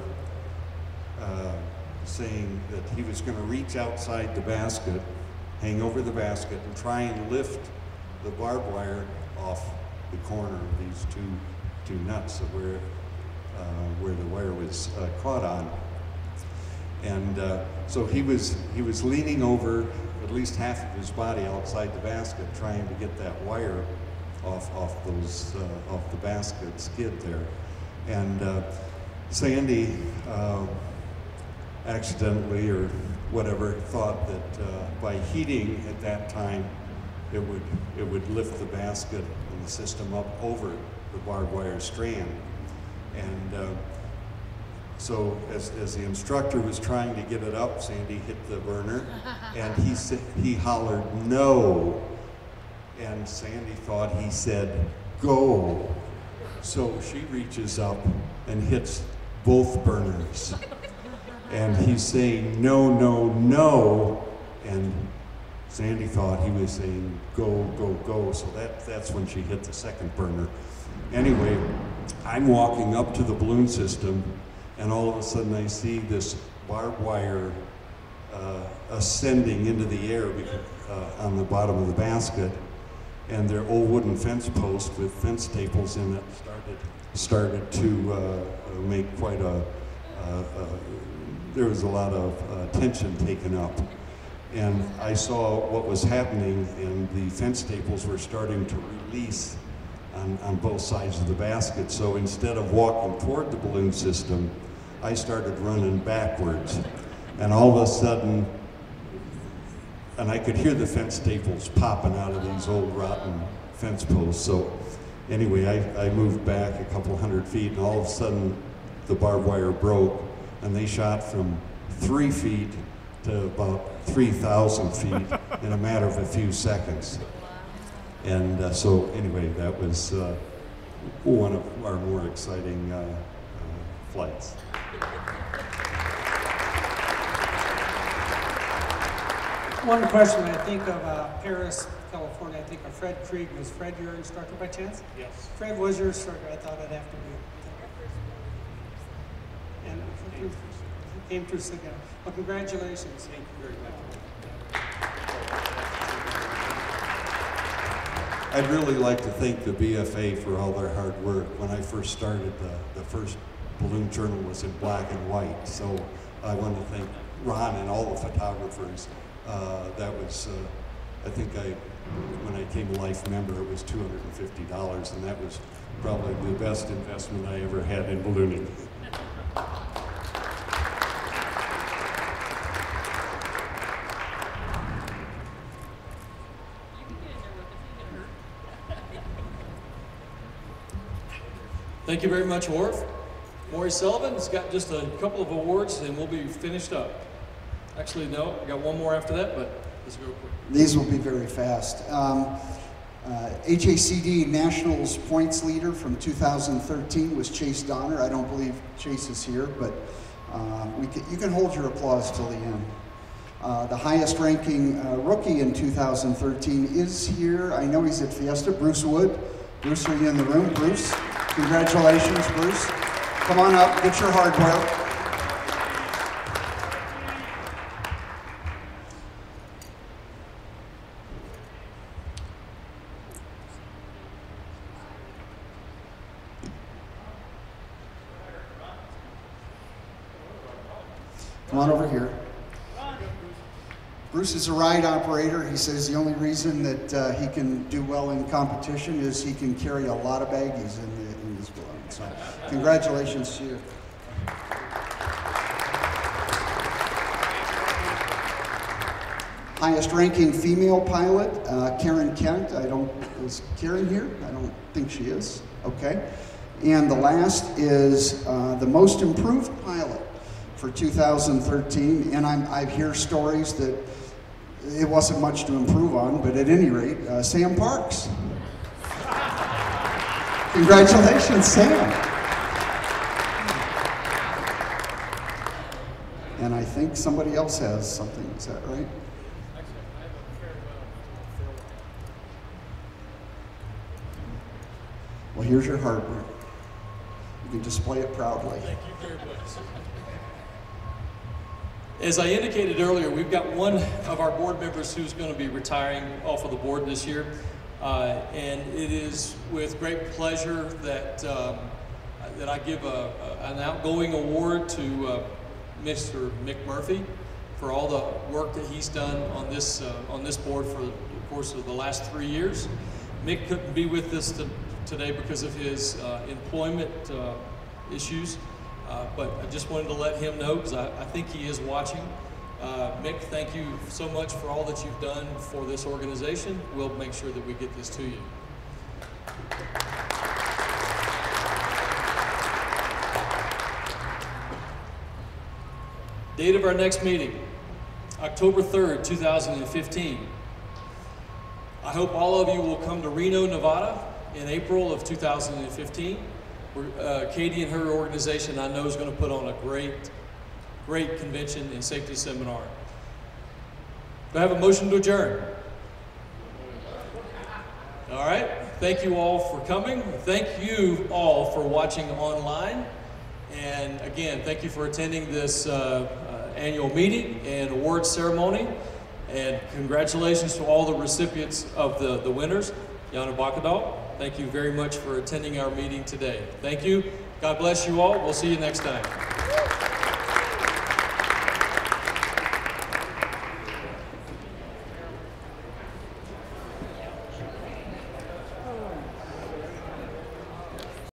saying that he was going to reach outside the basket, hang over the basket, and try and lift the barbed wire off the corner of these two nuts where the wire was caught on. And so he was leaning over at least half of his body outside the basket, trying to get that wire off the basket skid there. And Sandy accidentally or whatever thought that by heating at that time it would lift the basket and the system up over the barbed wire strand. And so as the instructor was trying to get it up, Sandy hit the burner, and he hollered, "No!" And Sandy thought he said, "Go!" So she reaches up and hits both burners. And he's saying, "No, no, no!" And Sandy thought he was saying, "Go, go, go!" So that's when she hit the second burner. Anyway, I'm walking up to the balloon system, and all of a sudden I see this barbed wire ascending into the air on the bottom of the basket, and their old wooden fence post with fence staples in it started to make quite there was a lot of tension taken up. And I saw what was happening, and the fence staples were starting to release on both sides of the basket. So instead of walking toward the balloon system, I started running backwards. And all of a sudden, and I could hear the fence staples popping out of these old rotten fence posts. So anyway, I moved back a couple hundred feet, and all of a sudden the barbed wire broke, and they shot from 3 feet to about 3,000 feet in a matter of a few seconds. And so anyway, that was one of our more exciting flights. One question, I think of Paris, California, I think of Fred Krieg. Was Fred your instructor by chance? Yes. Fred was your instructor. I thought I'd have to be. And came through Sigma. Well, congratulations. Thank you very much. I'd really like to thank the BFA for all their hard work. When I first started, the first balloon journal was in black and white. So I want to thank Ron and all the photographers. That was, I think when I came a Life member, it was $250, and that was probably the best investment I ever had in ballooning. Thank you very much, Orf. Maury Sullivan's got just a couple of awards and we'll be finished up. Actually, no, I got one more after that, but let's go quick. These will be very fast. HACD Nationals points leader from 2013 was Chase Donner. I don't believe Chase is here, but you can hold your applause till the end. The highest ranking rookie in 2013 is here. I know he's at Fiesta, Bruce Wood. Bruce, are you in the room? Bruce, congratulations, Bruce. Come on up, get your hardware. Come on over here. Bruce is a ride operator. He says the only reason that he can do well in competition is he can carry a lot of baggies in his balloon. So congratulations to you. Highest ranking female pilot, Karen Kent. Is Karen here? I don't think she is. Okay. And the last is the most improved pilot for 2013. And I hear stories that it wasn't much to improve on, but at any rate, Sam Parks. Congratulations, Sam. And I think somebody else has something, is that right? Well, here's your hardware. You can display it proudly. Thank you very much. As I indicated earlier, we've got one of our board members who's going to be retiring off of the board this year. And it is with great pleasure that, that I give an outgoing award to Mr. Mick Murphy for all the work that he's done on this board for the course of the last 3 years. Mick couldn't be with us today because of his employment issues. But I just wanted to let him know, because I think he is watching. Mick, thank you so much for all that you've done for this organization. We'll make sure that we get this to you. Date of our next meeting, October 3rd, 2015. I hope all of you will come to Reno, Nevada in April of 2015. Katie and her organization, I know, is going to put on a great convention and safety seminar. Do I have a motion to adjourn? All right. Thank you all for coming. Thank you all for watching online. And again, thank you for attending this annual meeting and awards ceremony. And congratulations to all the recipients of the winners. Yana Bakadal, thank you very much for attending our meeting today. Thank you. God bless you all. We'll see you next time.